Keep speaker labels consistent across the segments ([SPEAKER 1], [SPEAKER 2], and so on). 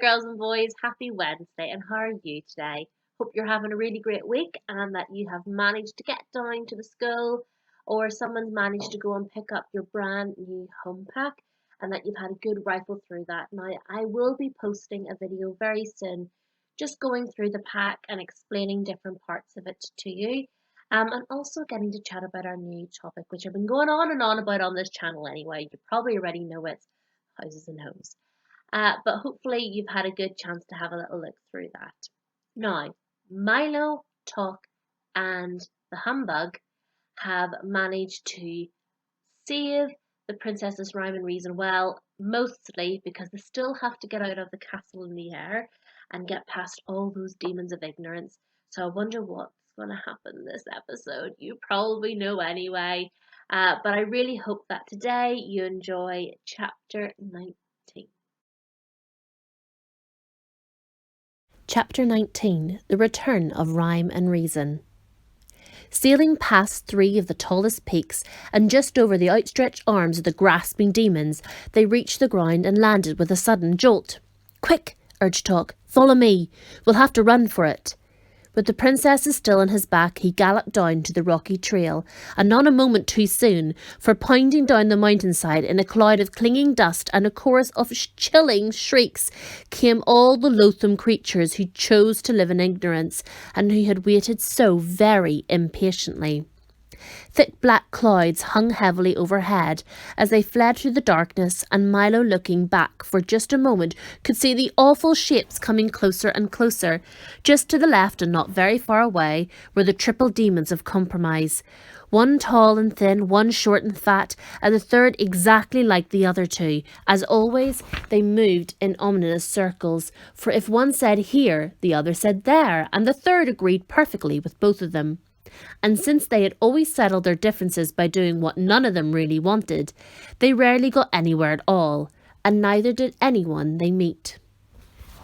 [SPEAKER 1] girls and boys. Happy Wednesday, and how are you today? Hope you're having a really great week and that you have managed to get down to the school or someone's managed to go and pick up your brand new home pack and that you've had a good rifle through that. Now, I will be posting a video very soon just going through the pack and explaining different parts of it to you. And also getting to chat about our new topic, which I've been going on and on about on this channel anyway. You probably already know it, houses and homes. But hopefully you've had a good chance to have a little look through that. Now, Milo, Talk, and the Humbug have managed to save the Princess's Rhyme and Reason, well, mostly because they still have to get out of the castle in the air and get past all those demons of ignorance. So I wonder what's going to happen this episode. You probably know anyway. But I really hope that today you enjoy chapter 19.
[SPEAKER 2] Chapter 19 The Return of Rhyme and Reason. Sailing past three of the tallest peaks and just over the outstretched arms of the grasping demons, they reached the ground and landed with a sudden jolt. "Quick," urged Talk, "follow me. We'll have to run for it." With the princesses still on his back, he galloped down to the rocky trail, and not a moment too soon, for pounding down the mountainside in a cloud of clinging dust and a chorus of chilling shrieks came all the loathsome creatures who chose to live in ignorance and who had waited so very impatiently. Thick black clouds hung heavily overhead as they fled through the darkness, and Milo, looking back for just a moment, could see the awful shapes coming closer and closer. Just to the left and not very far away were the triple demons of compromise. One tall and thin, one short and fat, and the third exactly like the other two. As always, they moved in ominous circles, for if one said here, the other said there, and the third agreed perfectly with both of them. And since they had always settled their differences by doing what none of them really wanted, they rarely got anywhere at all, and neither did anyone they meet.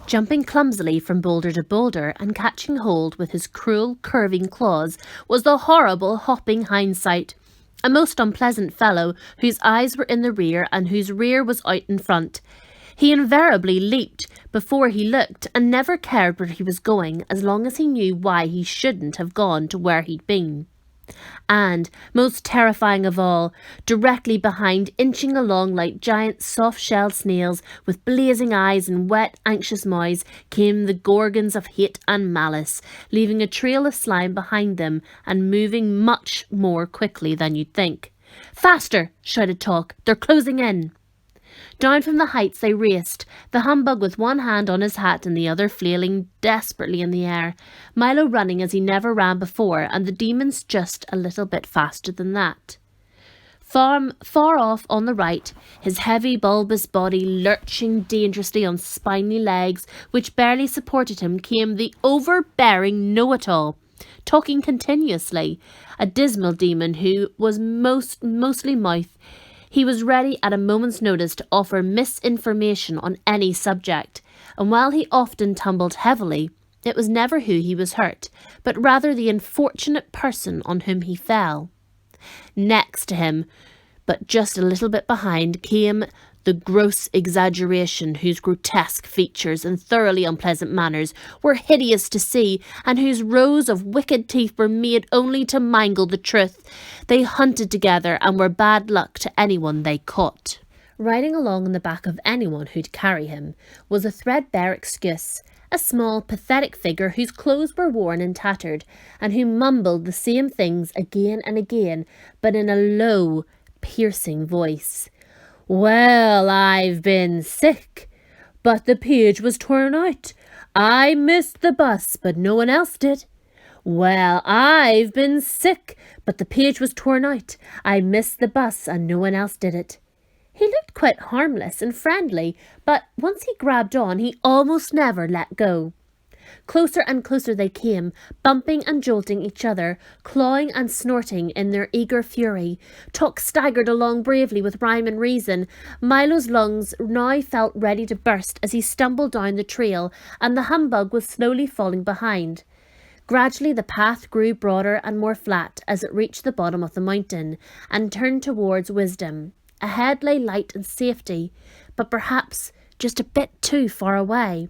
[SPEAKER 2] Jumping clumsily from boulder to boulder and catching hold with his cruel, curving claws was the horrible hopping hindsight, a most unpleasant fellow whose eyes were in the rear and whose rear was out in front. He invariably leaped before he looked and never cared where he was going as long as he knew why he shouldn't have gone to where he'd been. And, most terrifying of all, directly behind, inching along like giant soft-shelled snails with blazing eyes and wet, anxious mouths, came the gorgons of hate and malice, leaving a trail of slime behind them and moving much more quickly than you'd think. "Faster!" shouted Talk. "They're closing in!" Down from the heights they raced, the Humbug with one hand on his hat and the other flailing desperately in the air, Milo running as he never ran before, and the demons just a little bit faster than that. Far off on the right, his heavy bulbous body lurching dangerously on spiny legs which barely supported him, came the overbearing know-it-all, talking continuously, a dismal demon who was mostly mouth. He was ready at a moment's notice to offer misinformation on any subject, and while he often tumbled heavily, it was never who he was hurt, but rather the unfortunate person on whom he fell. Next to him, but just a little bit behind, came the gross exaggeration whose grotesque features and thoroughly unpleasant manners were hideous to see, and whose rows of wicked teeth were made only to mangle the truth. They hunted together and were bad luck to anyone they caught. Riding along on the back of anyone who'd carry him was a threadbare excuse, a small, pathetic figure whose clothes were worn and tattered, and who mumbled the same things again and again, but in a low, piercing voice. "Well, I've been sick, but the page was torn out. I missed the bus, but no one else did. Well, I've been sick, but the page was torn out. I missed the bus, and no one else did it." He looked quite harmless and friendly, but once he grabbed on, he almost never let go. Closer and closer they came, bumping and jolting each other, clawing and snorting in their eager fury. Talk staggered along bravely with Rhyme and Reason. Milo's lungs now felt ready to burst as he stumbled down the trail, and the Humbug was slowly falling behind. Gradually the path grew broader and more flat as it reached the bottom of the mountain, and turned towards wisdom. Ahead lay light and safety, but perhaps just a bit too far away.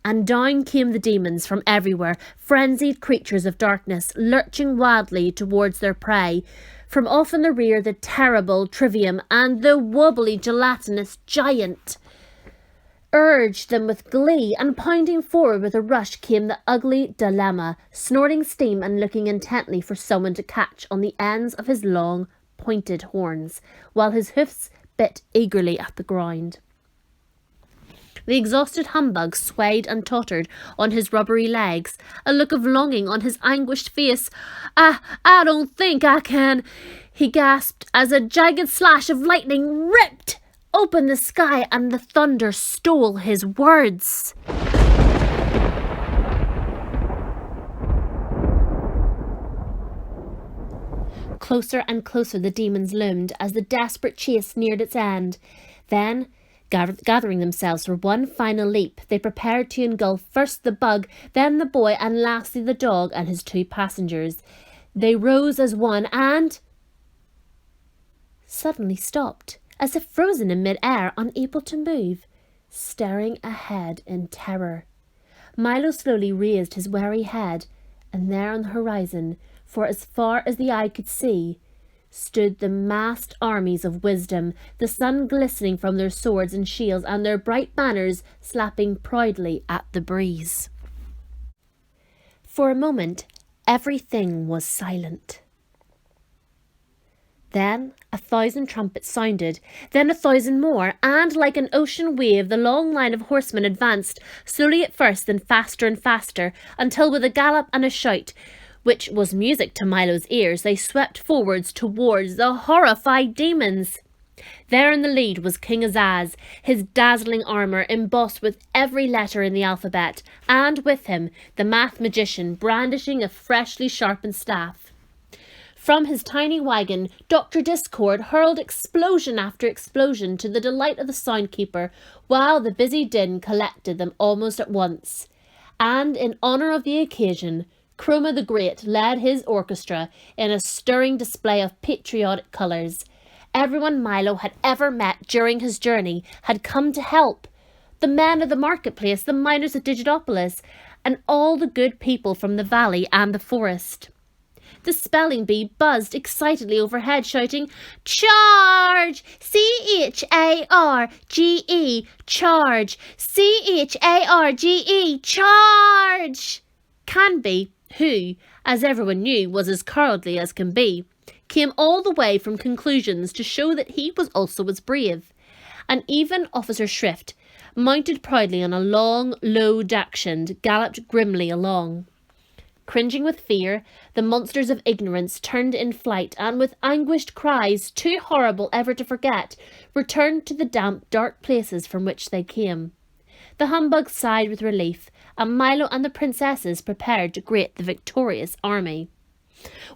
[SPEAKER 2] And down came the demons from everywhere, frenzied creatures of darkness, lurching wildly towards their prey. From off in the rear, the terrible Trivium and the wobbly gelatinous giant urged them with glee, and pounding forward with a rush came the ugly Dilemma, snorting steam and looking intently for someone to catch on the ends of his long, pointed horns, while his hoofs bit eagerly at the ground. The exhausted humbug swayed and tottered on his rubbery legs, a look of longing on his anguished face. I don't think I can," he gasped, as a jagged slash of lightning ripped open the sky and the thunder stole his words. Closer and closer the demons loomed as the desperate chase neared its end. Then, gathering themselves for one final leap, they prepared to engulf first the bug, then the boy, and lastly the dog and his 2 passengers. They rose as one and suddenly stopped, as if frozen in mid-air, unable to move, staring ahead in terror. Milo slowly raised his wary head, and there on the horizon, for as far as the eye could see, stood the massed armies of wisdom, the sun glistening from their swords and shields, and their bright banners slapping proudly at the breeze. For a moment, everything was silent. Then 1,000 trumpets sounded, then 1,000 more, and like an ocean wave the long line of horsemen advanced, slowly at first, then faster and faster, until with a gallop and a shout, which was music to Milo's ears, they swept forwards towards the horrified demons. There in the lead was King Azaz, his dazzling armour embossed with every letter in the alphabet, and with him the math magician brandishing a freshly sharpened staff. From his tiny wagon, Dr. Discord hurled explosion after explosion to the delight of the soundkeeper, while the busy din collected them almost at once. And in honour of the occasion, Chroma the Great led his orchestra in a stirring display of patriotic colours. Everyone Milo had ever met during his journey had come to help. The men of the marketplace, the miners of Digitopolis, and all the good people from the valley and the forest. The spelling bee buzzed excitedly overhead, shouting, "Charge! C-H-A-R-G-E! Charge! C-H-A-R-G-E! Charge!" Canby, who, as everyone knew, was as cowardly as can be, came all the way from Conclusions to show that he was also as brave. And even Officer Shrift, mounted proudly on a long, low dachshund, galloped grimly along. Cringing with fear, the monsters of ignorance turned in flight, and with anguished cries, too horrible ever to forget, returned to the damp, dark places from which they came. The humbug sighed with relief, and Milo and the princesses prepared to greet the victorious army.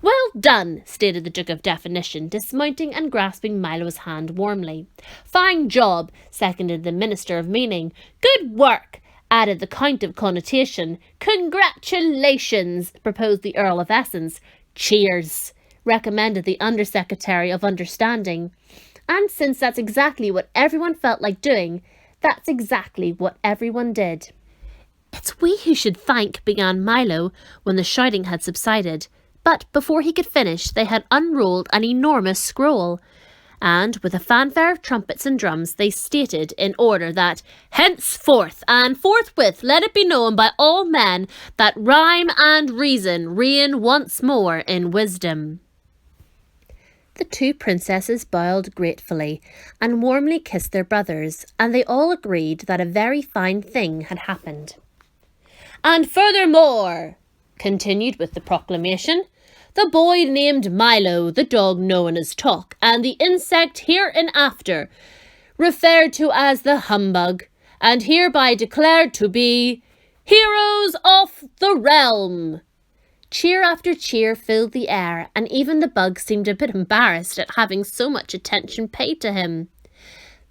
[SPEAKER 2] "Well done," stated the Duke of Definition, dismounting and grasping Milo's hand warmly. "Fine job," seconded the Minister of Meaning. "Good work," added the Count of Connotation. "Congratulations," proposed the Earl of Essence. "Cheers," recommended the Undersecretary of Understanding. And since that's exactly what everyone felt like doing, that's exactly what everyone did. "It's we who should thank," began Milo, when the shouting had subsided. But before he could finish, they had unrolled an enormous scroll, and with a fanfare of trumpets and drums, they stated in order that henceforth and forthwith let it be known by all men that rhyme and reason reign once more in wisdom. The 2 princesses bowed gratefully and warmly kissed their brothers, and they all agreed that a very fine thing had happened. "And furthermore," continued with the proclamation, "the boy named Milo, the dog known as Talk, and the insect hereinafter referred to as the Humbug, and hereby declared to be heroes of the realm." Cheer after cheer filled the air, and even the bug seemed a bit embarrassed at having so much attention paid to him.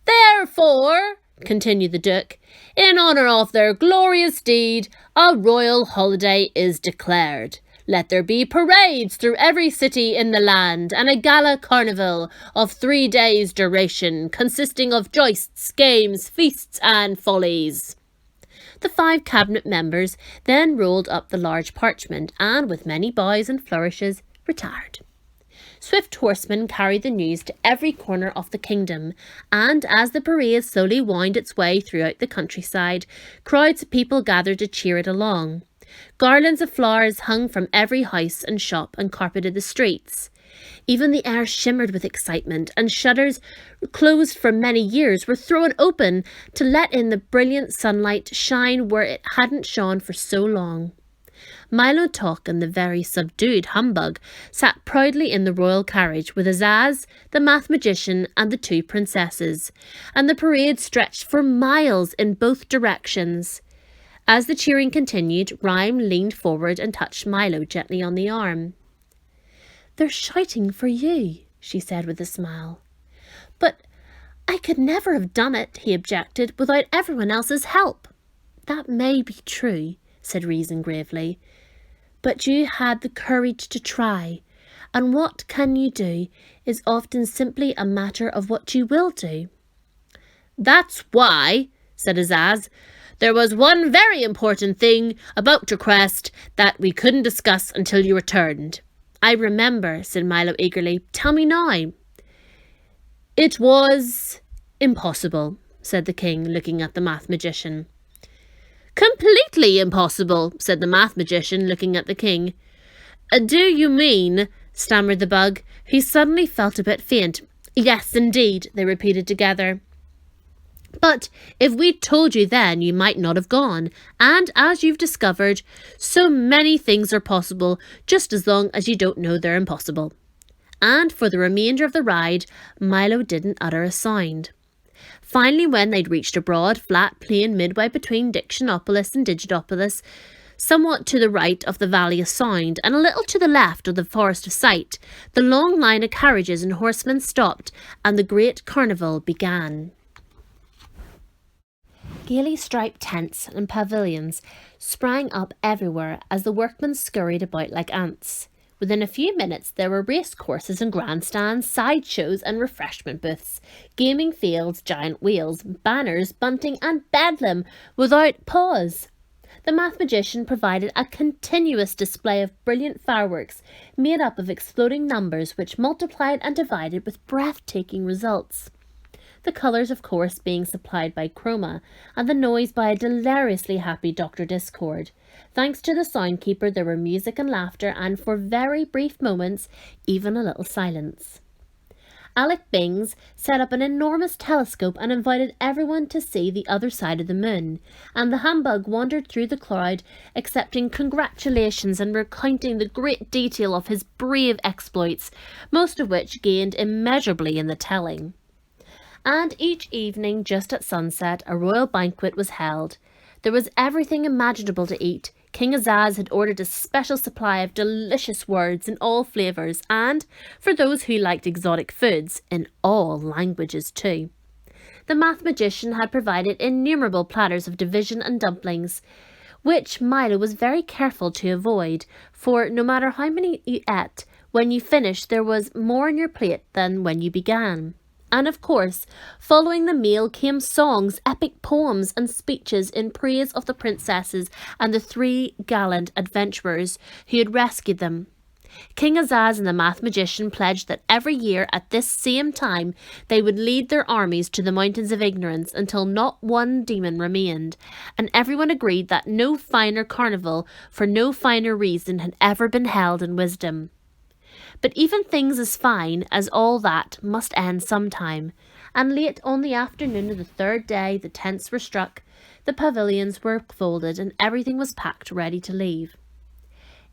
[SPEAKER 2] "Therefore," continued the Duke, "in honour of their glorious deed, a royal holiday is declared. Let there be parades through every city in the land, and a gala carnival of 3 days' duration, consisting of joists, games, feasts, and follies. The 5 cabinet members then rolled up the large parchment, and with many bows and flourishes, retired. Swift horsemen carried the news to every corner of the kingdom, and as the parade slowly wound its way throughout the countryside, crowds of people gathered to cheer it along. Garlands of flowers hung from every house and shop and carpeted the streets. Even the air shimmered with excitement, and shutters closed for many years were thrown open to let in the brilliant sunlight shine where it hadn't shone for so long. Milo Talkin, the very subdued humbug, sat proudly in the royal carriage with Azaz, the math magician, and the 2 princesses, and the parade stretched for miles in both directions. As the cheering continued, Rhyme leaned forward and touched Milo gently on the arm. "They're shouting for you," she said with a smile. "But I could never have done it," he objected, "without everyone else's help." "That may be true," said Reason gravely, "but you had the courage to try, and what can you do is often simply a matter of what you will do." "That's why," said Azaz, "there was one very important thing about your quest that we couldn't discuss until you returned." "I remember," said Milo eagerly. "Tell me now." "It was impossible," said the king, looking at the math magician. "Completely impossible," said the math magician, looking at the king. "Do you mean," stammered the bug, who suddenly felt a bit faint. "Yes, indeed," they repeated together. "But if we'd told you then, you might not have gone, and as you've discovered, so many things are possible just as long as you don't know they're impossible." And for the remainder of the ride, Milo didn't utter a sound. Finally, when they'd reached a broad, flat plain midway between Dictionopolis and Digitopolis, somewhat to the right of the Valley of Sound and a little to the left of the Forest of Sight, the long line of carriages and horsemen stopped, and the great carnival began. Gaily striped tents and pavilions sprang up everywhere as the workmen scurried about like ants. Within a few minutes there were race courses and grandstands, sideshows and refreshment booths, gaming fields, giant wheels, banners, bunting and bedlam without pause. The math magician provided a continuous display of brilliant fireworks made up of exploding numbers which multiplied and divided with breathtaking results. The colours, of course, being supplied by Chroma, and the noise by a deliriously happy Dr. Discord. Thanks to the soundkeeper, there were music and laughter, and for very brief moments, even a little silence. Alec Bings set up an enormous telescope and invited everyone to see the other side of the moon, and the humbug wandered through the crowd, accepting congratulations and recounting the great detail of his brave exploits, most of which gained immeasurably in the telling. And each evening, just at sunset, a royal banquet was held. There was everything imaginable to eat. King Azaz had ordered a special supply of delicious words in all flavours, and, for those who liked exotic foods, in all languages too. The math magician had provided innumerable platters of division and dumplings, which Milo was very careful to avoid, for no matter how many you ate, when you finished there was more in your plate than when you began. And of course, following the meal came songs, epic poems and speeches in praise of the princesses and the 3 gallant adventurers who had rescued them. King Azaz and the math magician pledged that every year at this same time they would lead their armies to the mountains of ignorance until not one demon remained, and everyone agreed that no finer carnival for no finer reason had ever been held in wisdom. But even things as fine as all that must end sometime, and late on the afternoon of the 3rd day the tents were struck, the pavilions were folded, and everything was packed ready to leave.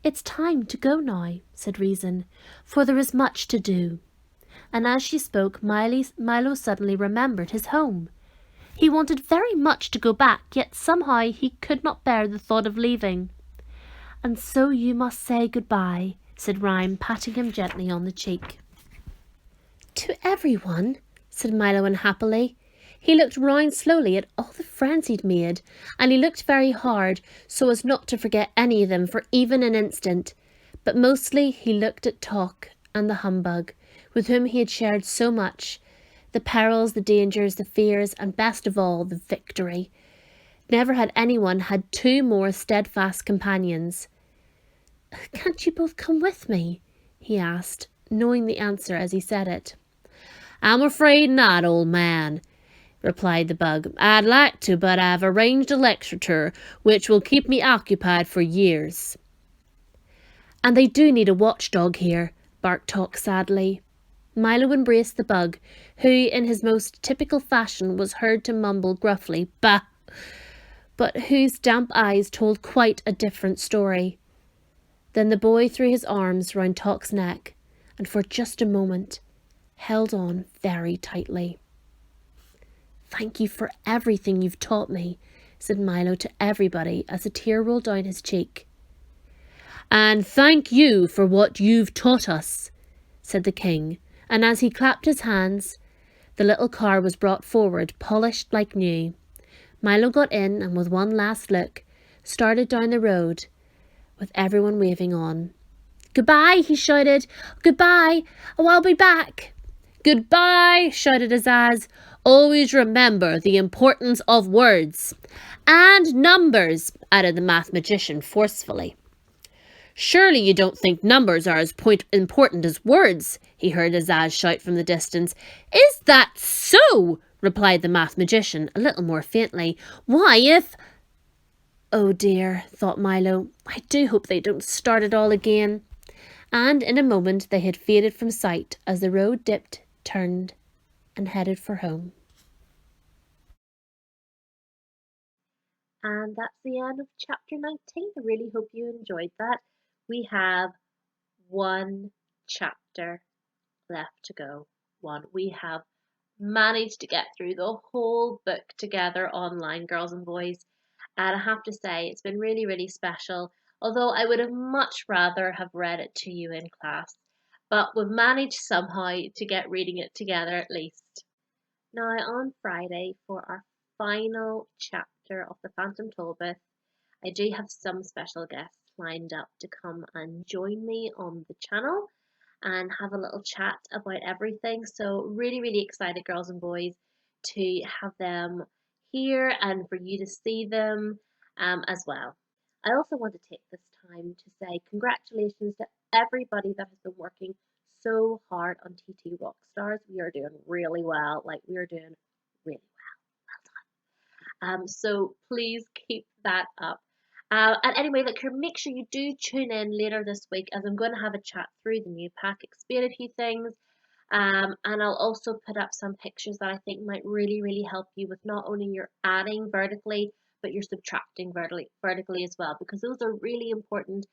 [SPEAKER 2] "It's time to go now," said Reason, "for there is much to do." And as she spoke, Milo suddenly remembered his home. He wanted very much to go back, yet somehow he could not bear the thought of leaving. "And so you must say goodbye," said Rhyme, patting him gently on the cheek. "To everyone," said Milo unhappily. He looked round slowly at all the friends he'd made, and he looked very hard so as not to forget any of them for even an instant. But mostly he looked at Tok and the humbug, with whom he had shared so much, the perils, the dangers, the fears, and best of all, the victory. Never had anyone had two more steadfast companions. "Can't you both come with me?" he asked, knowing the answer as he said it. "I'm afraid not, old man," replied the bug. "I'd like to, but I've arranged a lecture tour which will keep me occupied for years." "And they do need a watchdog here," barked Tok sadly. Milo embraced the bug, who, in his most typical fashion, was heard to mumble gruffly, "Bah!" but whose damp eyes told quite a different story. Then the boy threw his arms round Tok's neck, and for just a moment held on very tightly. "Thank you for everything you've taught me," said Milo to everybody as a tear rolled down his cheek. "And thank you for what you've taught us," said the king, and as he clapped his hands, the little car was brought forward, polished like new. Milo got in and with one last look, started down the road, with everyone waving on. "Goodbye," he shouted. "Goodbye. Oh, I'll be back." "Goodbye," shouted Azaz. "Always remember the importance of words." "And numbers," added the math magician forcefully. "Surely you don't think numbers are as important as words," he heard Azaz shout from the distance. "Is that so?" replied the math magician, a little more faintly. "Why, if—" "Oh dear," thought Milo, "I do hope they don't start it all again." And in a moment they had faded from sight as the road dipped, turned, and headed for home.
[SPEAKER 1] And that's the end of chapter 19. I really hope you enjoyed that. We have one chapter left to go. We have managed to get through the whole book together online, girls and boys. And I have to say, it's been really, really special. Although I would have much rather have read it to you in class. But we've managed somehow to get reading it together at least. Now, on Friday, for our final chapter of the Phantom Tollbooth, I do have some special guests lined up to come and join me on the channel and have a little chat about everything. So really, really excited, girls and boys, to have them here and for you to see them as well. I also want to take this time to say congratulations to everybody that has been working so hard on TT Rockstars. We are doing really well. Like, we are doing really well. So please keep that up. And anyway, look here, make sure you do tune in later this week as I'm going to have a chat through the new pack, explain a few things, and I'll also put up some pictures that I think might really, really help you with not only your adding vertically, but your subtracting vertically as well, because those are really important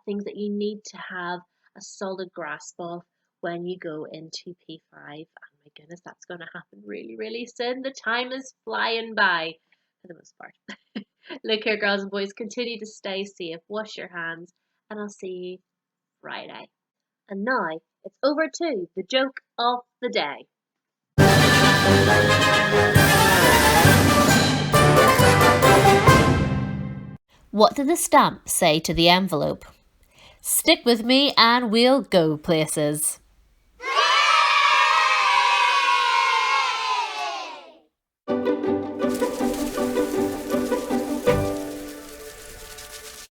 [SPEAKER 1] things that you need to have a solid grasp of when you go into P5. And my goodness, that's going to happen really, really soon. The time is flying by for the most part. Look here, girls and boys, continue to stay safe, wash your hands, and I'll see you Friday. And now it's over to the joke of the day.
[SPEAKER 2] What did the stamp say to the envelope? "Stick with me and we'll go places."